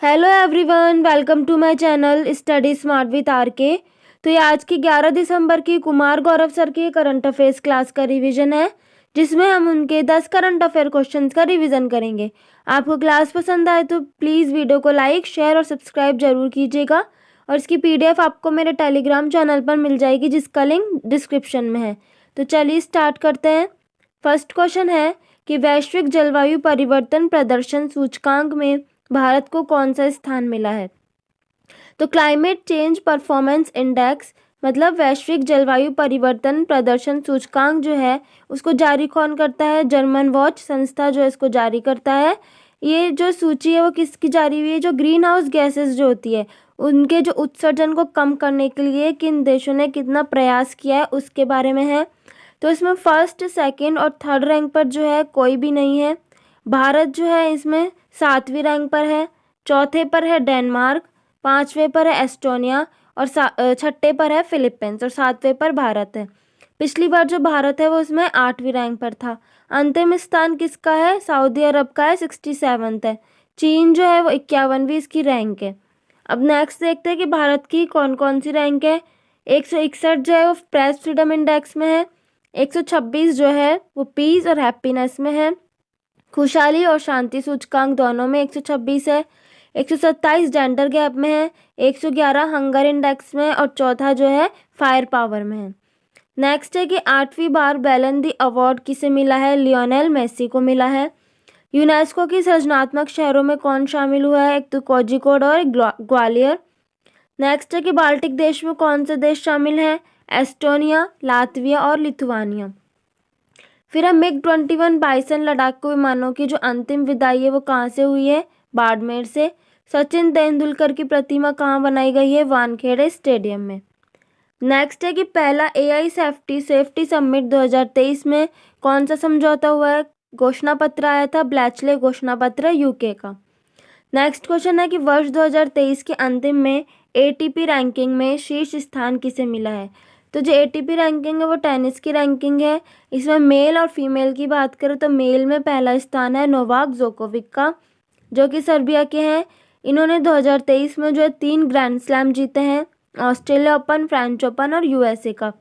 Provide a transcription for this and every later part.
Hello everyone, welcome to my channel study smart with R K. तो ये आज की 11 दिसंबर की कुमार गौरव सर की करंट अफेयर्स क्लास का रिवीजन है, जिसमें हम उनके 10 करंट अफेयर क्वेश्चंस का रिवीजन करेंगे। आपको क्लास पसंद आए तो प्लीज़ वीडियो को लाइक, शेयर और सब्सक्राइब जरूर कीजिएगा। और इसकी PDF आपको मेरे टेलीग्राम चैनल पर मिल जाएगी, जिसका लिंक डिस्क्रिप्शन में है। तो चलिए स्टार्ट करते हैं। फर्स्ट क्वेश्चन है कि वैश्विक जलवायु परिवर्तन प्रदर्शन सूचकांक में भारत को कौन सा स्थान मिला है। तो क्लाइमेट चेंज परफॉर्मेंस इंडेक्स मतलब वैश्विक जलवायु परिवर्तन प्रदर्शन सूचकांक जो है उसको जारी कौन करता है? जर्मन वॉच संस्था जो है इसको जारी करता है। ये जो सूची है वो किसकी जारी हुई है? जो ग्रीन हाउस गैसेस जो होती है उनके जो उत्सर्जन को कम करने के लिए किन देशों ने कितना प्रयास किया है उसके बारे में है। तो इसमें फर्स्ट, सेकंड और थर्ड रैंक पर जो है कोई भी नहीं है। भारत जो है इसमें 7वीं रैंक पर है, चौथे पर है डेनमार्क, 5वें पर है एस्टोनिया और छठे पर है फिलीपींस और 7वें पर भारत है। पिछली बार जो भारत है वो इसमें 8वीं रैंक पर था। अंतिम स्थान किसका है? सऊदी अरब का है, 67th है। चीन जो है वो 51वीं इसकी रैंक है। अब नेक्स्ट देखते हैं कि भारत की कौन कौन सी रैंक है। 161 जो है वो प्रेस फ्रीडम इंडेक्स में है, 126 जो है वो पीस और हैप्पीनेस में है, खुशहाली और शांति सूचकांक दोनों में 126 है, 127 जेंडर गैप में है, 111 हंगर इंडेक्स में और चौथा जो है फायर पावर में है। नेक्स्ट है कि 8वीं बार बैलन दी अवार्ड किसे मिला है? लियोनेल मेसी को मिला है। यूनेस्को की सृजनात्मक शहरों में कौन शामिल हुआ है? एक तो कोझिकोड और एक ग्वालियर। नेक्स्ट है कि बाल्टिक देश में कौन से देश शामिल हैं? एस्टोनिया, लातविया और लिथुआनिया। फिर है MiG-21 बाइसन लड़ाकू विमानों की जो अंतिम विदाई है वो कहाँ से हुई है? बाड़मेर से। सचिन तेंदुलकर की प्रतिमा कहाँ बनाई गई है? वानखेड़े स्टेडियम में। नेक्स्ट है कि पहला AI सेफ्टी समिट 2023 में कौन सा समझौता हुआ है? घोषणा पत्र आया था, ब्लैचले घोषणा पत्र UK का। नेक्स्ट क्वेश्चन है कि वर्ष 2023 के अंतिम में ATP रैंकिंग में शीर्ष स्थान किसे मिला है? तो जो ATP रैंकिंग है वो टेनिस की रैंकिंग है। इसमें मेल और फीमेल की बात करें तो मेल में पहला स्थान है नोवाक जोकोविक का, जो कि सर्बिया के हैं। इन्होंने 2023 में जो है 3 ग्रैंड स्लैम जीते हैं, ऑस्ट्रेलिया ओपन, फ्रेंच ओपन और USA का।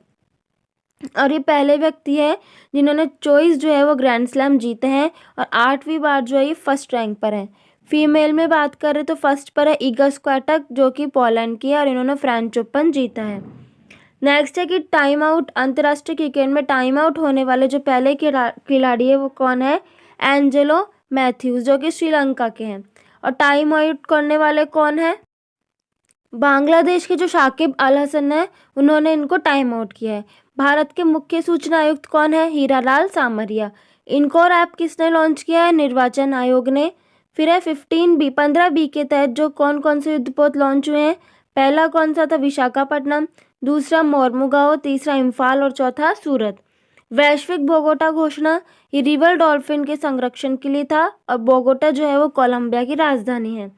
और ये पहले व्यक्ति है जिन्होंने 24 जो है वो ग्रैंड स्लैम जीते हैं और 8वीं बार जो है ये फर्स्ट रैंक पर है। फीमेल में बात करें तो फर्स्ट पर है इगा स्विएटेक जो कि पोलैंड की है और इन्होंने फ्रेंच ओपन जीता है। नेक्स्ट है कि टाइम आउट अंतर्राष्ट्रीय क्रिकेट में टाइम आउट होने वाले जो पहले खिलाड़ी है वो कौन है? एंजेलो मैथ्यूज जो कि श्रीलंका के हैं। और टाइम आउट करने वाले कौन है? बांग्लादेश के जो शाकिब अल हसन है उन्होंने इनको टाइम आउट किया है। भारत के मुख्य सूचना आयुक्त कौन है? हीरालाल सामरिया। इनकोर ऐप किसने लॉन्च किया है? निर्वाचन आयोग ने। फिर है 15B के तहत जो कौन कौन से युद्धपोत लॉन्च हुए हैं? पहला कौन सा था? विशाखापट्टनम, दूसरा मोरमुगाओ, तीसरा इम्फाल और चौथा सूरत। वैश्विक बोगोटा घोषणा ये रिवर डॉल्फिन के संरक्षण के लिए था और बोगोटा जो है वो कोलंबिया की राजधानी है।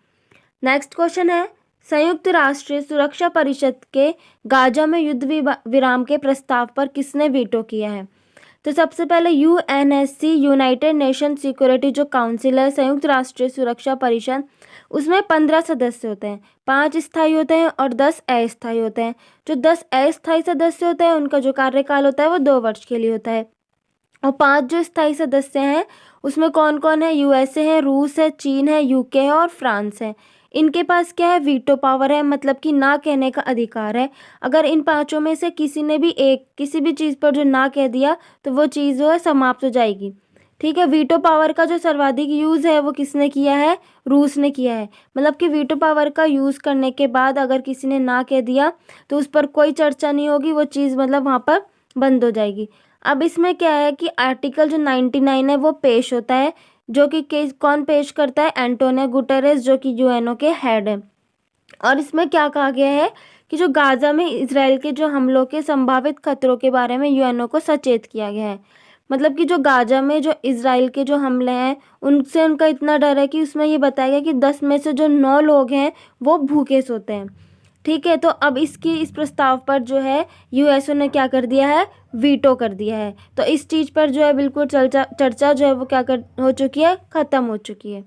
नेक्स्ट क्वेश्चन है संयुक्त राष्ट्र सुरक्षा परिषद के गाजा में युद्ध विराम के प्रस्ताव पर किसने वीटो किया है? तो सबसे पहले UNSC यूनाइटेड नेशन सिक्योरिटी जो काउंसिल है संयुक्त राष्ट्रीय सुरक्षा परिषद, उसमें 15 सदस्य होते हैं, 5 स्थायी होते हैं और 10 अस्थायी होते हैं। जो 10 अस्थायी सदस्य होते हैं उनका जो कार्यकाल होता है वो 2 वर्ष के लिए होता है। और 5 जो स्थायी सदस्य हैं उसमें कौन कौन है? USA है, रूस है, चीन है, UK है और फ्रांस है। इनके पास क्या है? वीटो पावर है, मतलब कि ना कहने का अधिकार है। अगर इन 5 में से किसी ने भी किसी भी चीज़ पर जो ना कह दिया तो वो चीज़ जो है समाप्त हो जाएगी। ठीक है। वीटो पावर का जो सर्वाधिक यूज़ है वो किसने किया है? रूस ने किया है। मतलब कि वीटो पावर का यूज़ करने के बाद अगर किसी ने ना कह दिया तो उस पर कोई चर्चा नहीं होगी, वो चीज़ मतलब वहाँ पर बंद हो जाएगी। अब इसमें क्या है कि आर्टिकल जो 99 है वो पेश होता है, जो कि केस कौन पेश करता है? एंटोनियो गुटेरेस जो कि UNO के हेड है। और इसमें क्या कहा गया है कि जो गाजा में इसराइल के जो हमलों के संभावित खतरों के बारे में UNO को सचेत किया गया है। मतलब कि जो गाजा में जो इसराइल के जो हमले हैं उनसे उनका इतना डर है कि उसमें ये बताया गया कि 10 में से जो 9 लोग हैं वो भूखे सोते हैं। ठीक है। तो अब इस प्रस्ताव पर जो है USA ने क्या कर दिया है? वीटो कर दिया है। तो इस चीज़ पर जो है बिल्कुल चर्चा जो है वो हो चुकी है? ख़त्म हो चुकी है।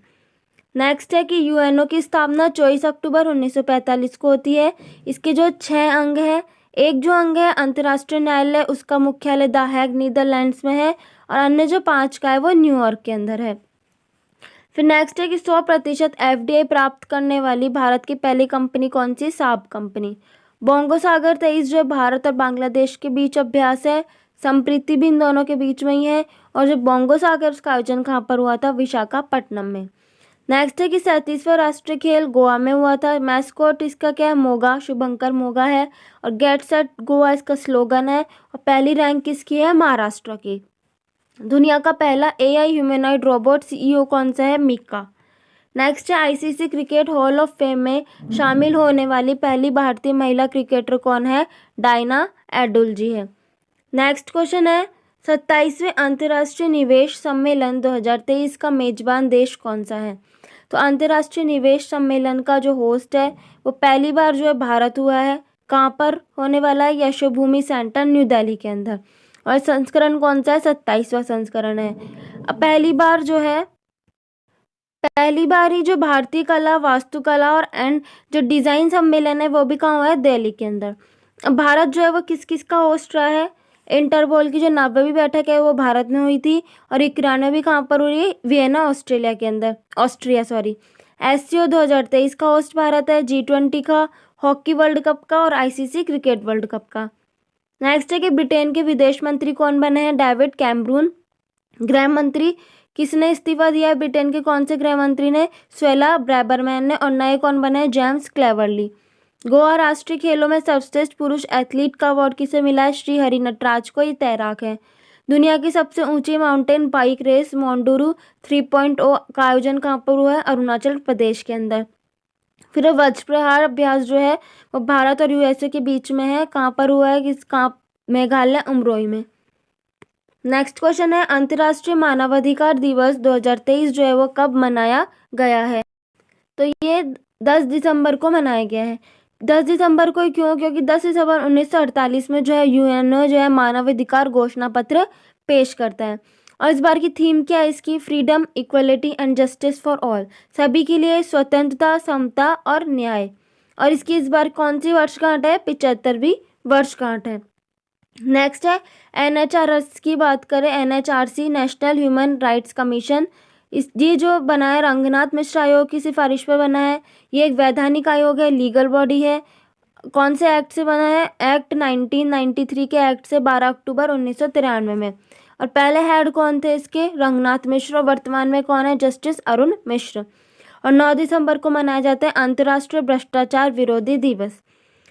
नेक्स्ट है कि यूएनओ की स्थापना 24 अक्टूबर 1945 को होती है। इसके जो 6 अंग है, एक जो अंग है अंतर्राष्ट्रीय न्यायालय, उसका मुख्यालय द हैग नीदरलैंड्स में है, और अन्य जो 5 का है वो न्यूयॉर्क के अंदर है। फिर नेक्स्ट है कि 100% एफडीआई प्राप्त करने वाली भारत की पहली कंपनी कौन सी? साब कंपनी। बोंगो सागर 23 जो है भारत और बांग्लादेश के बीच अभ्यास है, संप्रीति भी इन दोनों के बीच में ही है, और जो बोंगो सागर उसका आयोजन कहाँ पर हुआ था? विशाखापट्टनम में। नेक्स्ट है कि 37वां राष्ट्रीय खेल गोवा में हुआ था। मैस्कॉट इसका क्या है? मोगा, शुभंकर मोगा है, और गेट सेट गोवा इसका स्लोगन है, और पहली रैंक किसकी है? महाराष्ट्र की। दुनिया का पहला एआई ह्यूमनॉइड रोबोट सीईओ कौन सा है? मिका। नेक्स्ट है ICC cricket hall of fame में शामिल होने वाली पहली भारतीय महिला क्रिकेटर कौन है? डायना एडुलजी है। नेक्स्ट क्वेश्चन है 27वें अंतर्राष्ट्रीय निवेश सम्मेलन 2023 का मेजबान देश कौन सा है? तो अंतर्राष्ट्रीय निवेश सम्मेलन का जो होस्ट है वो पहली बार जो है भारत हुआ है। कहाँ पर होने वाला है? यशोभूमि सेंटर, न्यू दिल्ली के अंदर। और संस्करण कौन सा है? 27वां संस्करण है। अब पहली बार ही जो भारतीय कला, वास्तुकला और जो डिज़ाइन सम्मेलन है वो भी कहाँ हुआ है? दिल्ली के अंदर। अब भारत जो है वो किस किस का होस्ट रहा है? इंटरपोल की जो 90वीं बैठक है वो भारत में हुई थी, और 91वीं कहाँ पर हुई है? Vienna, Austria sorry. एससीओ 2023 का होस्ट भारत है, G20 का, हॉकी वर्ल्ड कप का, और आईसीसी क्रिकेट वर्ल्ड कप का। नेक्स्ट है कि ब्रिटेन के विदेश मंत्री कौन बने हैं? David Cameron. गृह मंत्री किसने इस्तीफा दिया है? ब्रिटेन के कौन से गृह मंत्री ने? स्वेला ब्रैबरमैन ने। और नए कौन बने हैं? James cleverly. गोवा राष्ट्रीय खेलों में सर्वश्रेष्ठ पुरुष एथलीट का अवार्ड किसे मिला है? श्री हरि नटराज को। ये तैराक है। दुनिया की सबसे ऊंची माउंटेन बाइक रेस माउंडुरू 3.0 का आयोजन कहाँ पर हुआ है? अरुणाचल प्रदेश के अंदर। फिर वज्र प्रहार अभ्यास जो है वो भारत और यूएसए के बीच में है। कहाँ पर हुआ है? मेघालय, उमरोई में। नेक्स्ट क्वेश्चन है अंतर्राष्ट्रीय मानवाधिकार दिवस 2023 जो है वो कब मनाया गया है? तो ये 10 दिसंबर को मनाया गया है। 10 दिसंबर को क्यों? क्योंकि 10 दिसंबर 1948 में जो है यूएनओ जो है मानवाधिकार घोषणा पत्र पेश करता है। और इस बार की थीम क्या है इसकी? Freedom, equality and justice for all, सभी के लिए स्वतंत्रता, समता और न्याय। और इसकी इस बार कौन सी वर्षगांठ है? 75वीं वर्षगांठ है। नेक्स्ट है एनएचआरसी की बात करें, NHRC national human rights commission, ये जो बना है रंगनाथ मिश्र आयोग की सिफारिश पर बना है। ये एक वैधानिक आयोग है, लीगल बॉडी है। कौन से एक्ट से बना है? एक्ट 1993 के एक्ट से 12 अक्टूबर 1993 में। और पहले हेड कौन थे इसके? रंगनाथ मिश्र। और वर्तमान में कौन है? जस्टिस अरुण मिश्र। और 9 दिसंबर को मनाया जाता है अंतर्राष्ट्रीय भ्रष्टाचार विरोधी दिवस।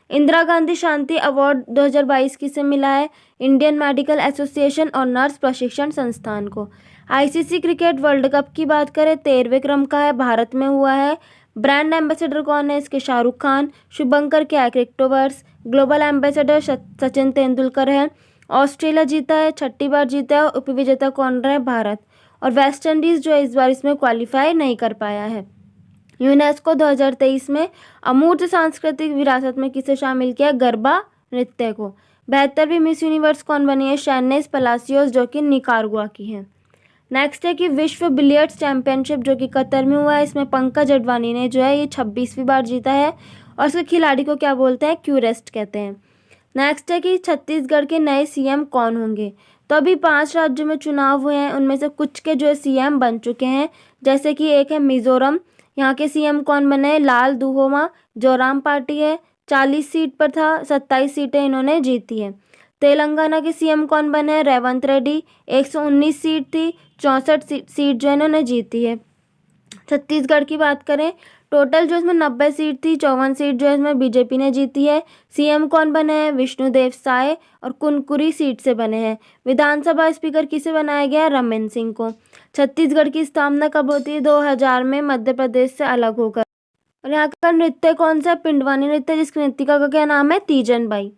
इंदिरा गांधी शांति अवार्ड 2022 किसे मिला है? इंडियन मेडिकल एसोसिएशन और नर्स प्रशिक्षण संस्थान को। आईसीसी क्रिकेट वर्ल्ड कप की बात करें 13वें क्रम का है, भारत में हुआ है। ब्रांड एम्बेसडर कौन है इसके? शाहरुख खान। शुभंकर क्या है? क्रिकेटोवर्स। ग्लोबल एम्बेसडर सचिन तेंदुलकर है। ऑस्ट्रेलिया जीता है, 6ठी बार जीता है। उपविजेता कौन रहा है? भारत। और वेस्ट इंडीज जो है इस बार इसमें क्वालिफाई नहीं कर पाया है। यूनेस्को 2023 में अमूर्त सांस्कृतिक विरासत में किसे शामिल किया? गरबा नृत्य को। 72वीं मिस यूनिवर्स कौन बनी है? शैनेस पलासियोस जो कि निकारागुआ की है। नेक्स्ट है कि विश्व बिलियर्ड्स चैंपियनशिप जो कि कतर में हुआ है, इसमें पंकज अडवाणी ने जो है ये 26वीं बार जीता है, और इसके खिलाड़ी को क्या बोलते हैं? क्यूरेस्ट कहते हैं। नेक्स्ट है कि छत्तीसगढ़ के नए सीएम कौन होंगे? तो अभी 5 राज्यों में चुनाव हुए हैं, उनमें से कुछ के जो है सीएम बन चुके हैं। जैसे कि एक है मिजोरम, यहाँ के सीएम कौन बने? लाल दुहोमा जोराम पार्टी है, 40 सीट पर था, 27 सीटें इन्होंने जीती है। तेलंगाना के सीएम कौन बने? रेवंत रेड्डी, 119 सीट थी, 64 सीट जो इन्होंने जीती है। छत्तीसगढ़ की बात करें, टोटल जो इसमें 90 सीट थी, 54 सीट जो है इसमें बीजेपी ने जीती है। सीएम कौन बने हैं? विष्णुदेव साय, और कुनकुरी सीट से बने हैं। विधानसभा स्पीकर किसे बनाया गया? रमन सिंह को। छत्तीसगढ़ की स्थापना कब होती है? 2000 में मध्य प्रदेश से अलग होकर। और यहाँ का नृत्य कौन सा? पिंडवानी नृत्य, जिसकी नृत्यिका का क्या नाम है? तीजन बाई।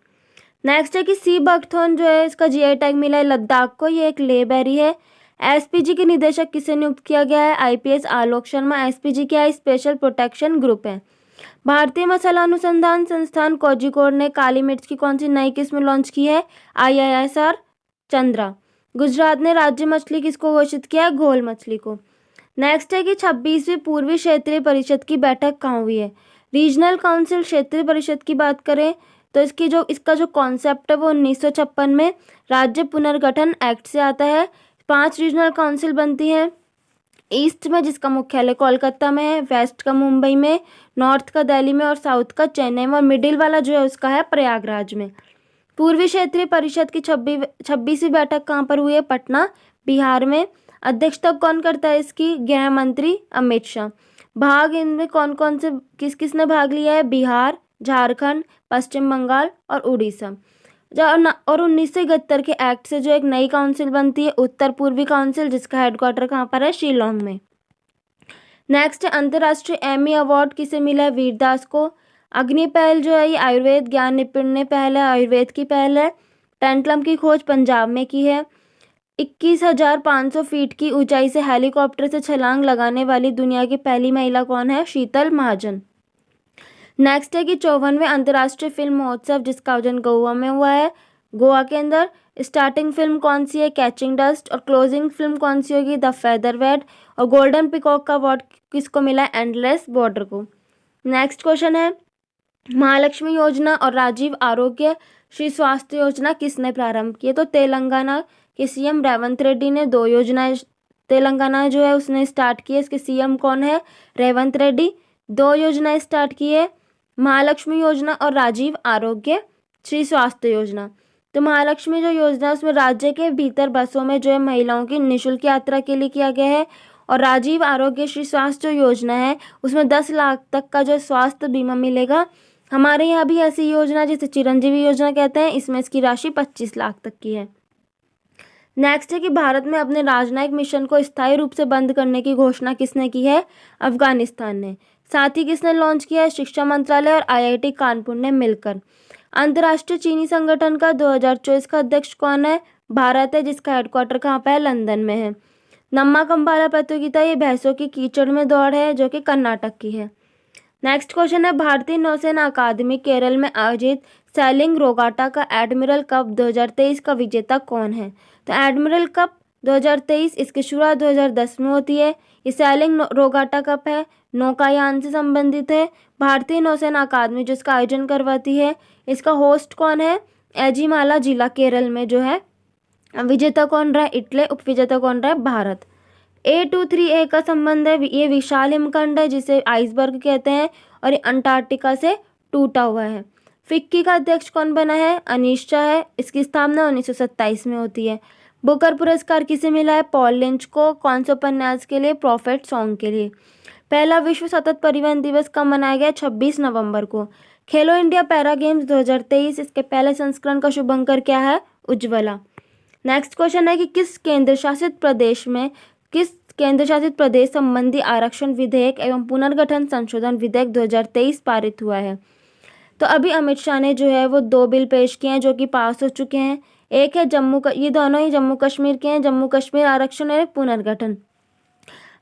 नेक्स्ट है कि सी बकथॉर्न जो है इसका जीआई टैग मिला है लद्दाख को, ये एक लेबेरी है। एसपीजी के निदेशक किसे नियुक्त किया गया है? आईपीएस आलोक शर्मा। एसपीजी क्या है? स्पेशल प्रोटेक्शन ग्रुप है। भारतीय मसाला अनुसंधान संस्थान कोझिकोड ने काली मिर्च की कौन सी नई किस्म लॉन्च की है? IISR चंद्रा। गुजरात ने राज्य मछली किसको घोषित किया है? घोल मछली को। नेक्स्ट है कि 26वीं पूर्वी क्षेत्रीय परिषद की बैठक कहाँ हुई है। रीजनल काउंसिल क्षेत्रीय परिषद की बात करें तो इसका जो कॉन्सेप्ट है वो 1956 में राज्य पुनर्गठन एक्ट से आता है। 5 रीजनल काउंसिल बनती हैं। ईस्ट में जिसका मुख्यालय कोलकाता में है, वेस्ट का मुंबई में, नॉर्थ का दिल्ली में और साउथ का चेन्नई में, और मिडिल वाला जो है उसका है प्रयागराज में। पूर्वी क्षेत्रीय परिषद की 26वीं बैठक कहाँ पर हुई है? पटना, बिहार में। अध्यक्षता कौन करता है इसकी? गृह मंत्री अमित शाह। भाग इनमें कौन कौन से किसने भाग लिया है? बिहार, झारखंड, पश्चिम बंगाल और उड़ीसा। और 1971 के एक्ट से जो एक नई काउंसिल बनती है, उत्तर पूर्वी काउंसिल, जिसका हेडक्वार्टर कहाँ पर है? शिलोंग में। नेक्स्ट है अंतर्राष्ट्रीय एमी अवार्ड किसे मिला है? वीरदास को। अग्नि पहल जो है ये आयुर्वेद ज्ञान निपुण पहल है, आयुर्वेद की पहल है। टेंटलम की खोज पंजाब में की है। 21,500 फीट की ऊंचाई से हेलीकॉप्टर से छलांग लगाने वाली दुनिया की पहली महिला कौन है? शीतल महाजन। नेक्स्ट है कि 54वें अंतर्राष्ट्रीय फिल्म महोत्सव जिसका आयोजन गोवा में हुआ है। गोवा के अंदर स्टार्टिंग फिल्म कौन सी है? Catching dust. और क्लोजिंग फिल्म कौन सी होगी? द फेदरवेड। और गोल्डन पिकॉक का अवार्ड किसको मिला है? एंडलेस बॉर्डर को। नेक्स्ट क्वेश्चन है महालक्ष्मी योजना और राजीव आरोग्य श्री स्वास्थ्य योजना किसने प्रारंभ की है? तो तेलंगाना के सीएम रेवंत रेड्डी ने 2 योजनाएं तेलंगाना जो है उसने स्टार्ट की है। इसके सीएम कौन है? रेवंत रेड्डी। 2 योजनाएं स्टार्ट की है, महालक्ष्मी योजना और राजीव आरोग्य श्री स्वास्थ्य योजना। तो महालक्ष्मी जो योजना है उसमें राज्य के भीतर बसों में जो है महिलाओं की निःशुल्क यात्रा के लिए किया गया है। और राजीव आरोग्य श्री स्वास्थ्य जो योजना है उसमें 10 लाख तक का जो स्वास्थ्य बीमा मिलेगा। हमारे यहाँ भी ऐसी योजना जिसे चिरंजीवी योजना कहते हैं, इसमें इसकी राशि 25 लाख तक की है। नेक्स्ट है कि भारत में अपने राजनयिक मिशन को स्थायी रूप से बंद करने की घोषणा किसने की है? अफगानिस्तान ने। साथ ही किसने लॉन्च किया है? शिक्षा मंत्रालय और आईआईटी कानपुर ने मिलकर। अंतर्राष्ट्रीय चीनी संगठन का 2024 का अध्यक्ष कौन है? भारत है, जिसका हेडक्वार्टर कहाँ पर है? लंदन में है। नम्मा कंबाला प्रतियोगिता ये भैंसों की कीचड़ में दौड़ है जो कि कर्नाटक की है। नेक्स्ट क्वेश्चन है भारतीय नौसेना अकादमी केरल में आयोजित सैलिंग रोगाटा का एडमिरल कप 2023 का विजेता कौन है? तो एडमिरल कप 2023 इसकी शुरुआत 2010 में होती है। ये सैलिंग रोगाटा कप है, नौकायान से संबंधित है। भारतीय नौसेना अकादमी जिसका आयोजन करवाती है। इसका होस्ट कौन है? एजिमाला जिला केरल में जो है। विजेता कौन रहा? इटली। उपविजेता कौन रहा? भारत। A23A का संबंध है, ये विशाल हिमखंड है जिसे आइसबर्ग कहते हैं और ये अंटार्कटिका से टूटा हुआ है। फिक्की का अध्यक्ष कौन बना है? अनीश शाह है। इसकी स्थापना 1927 में होती है। बुकर पुरस्कार किसे मिला है? पॉल लिंच को। कौन से उपन्यास के लिए? प्रॉफिट सॉन्ग के लिए। पहला विश्व सतत परिवहन दिवस कब मनाया गया? 26 नवंबर को। खेलो इंडिया पैरा गेम्स 2023 इसके पहले संस्करण का शुभंकर क्या है? उज्ज्वला। नेक्स्ट क्वेश्चन है कि किस केंद्र शासित प्रदेश संबंधी आरक्षण विधेयक एवं पुनर्गठन संशोधन विधेयक 2023 पारित हुआ है? तो अभी अमित शाह ने जो है वो 2 बिल पेश किए हैं जो कि पास हो चुके हैं। एक है ये दोनों ही जम्मू कश्मीर के हैं, जम्मू कश्मीर आरक्षण और पुनर्गठन।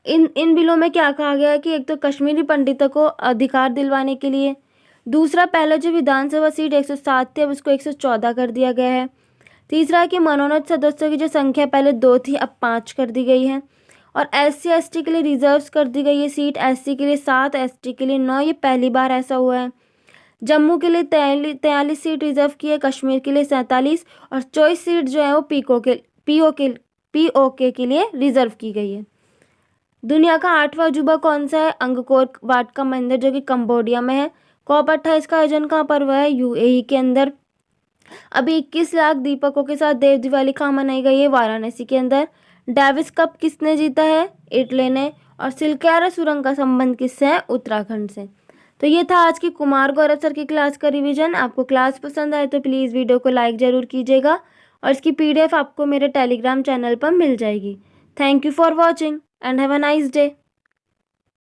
इन बिलों में क्या कहा गया है कि एक तो कश्मीरी पंडितों को अधिकार दिलवाने के लिए, दूसरा पहले जो विधानसभा सीट 107 थी अब उसको 114 कर दिया गया है। तीसरा है कि मनोनीत सदस्यों की जो संख्या पहले 2 थी अब 5 कर दी गई है। और SC/ST के लिए रिजर्व कर दी गई है सीट, SC के लिए 7, ST के लिए 9। ये पहली बार ऐसा हुआ है। जम्मू के लिए 43 सीट रिजर्व की है, कश्मीर के लिए 47 और 24 सीट जो है वो POK के लिए रिजर्व की गई है। दुनिया का 8वां अजूबा कौन सा है? अंगकोर वाट का मंदिर जो कि कंबोडिया में है। COP28 का आयोजन कहाँ पर हुआ है? UAE के अंदर। अभी 21 लाख दीपकों के साथ देव दिवाली कहाँ मनाई गई है? वाराणसी के अंदर। डेविस कप किसने जीता है? इटली ने। और सिलक्यारा सुरंग का संबंध किससे है? उत्तराखंड से। तो ये था आज की कुमार गौरव सर की क्लास का रिवीजन। आपको क्लास पसंद आए तो प्लीज़ वीडियो को लाइक ज़रूर कीजिएगा और इसकी PDF आपको मेरे टेलीग्राम चैनल पर मिल जाएगी। Thank you for watching and have a nice day.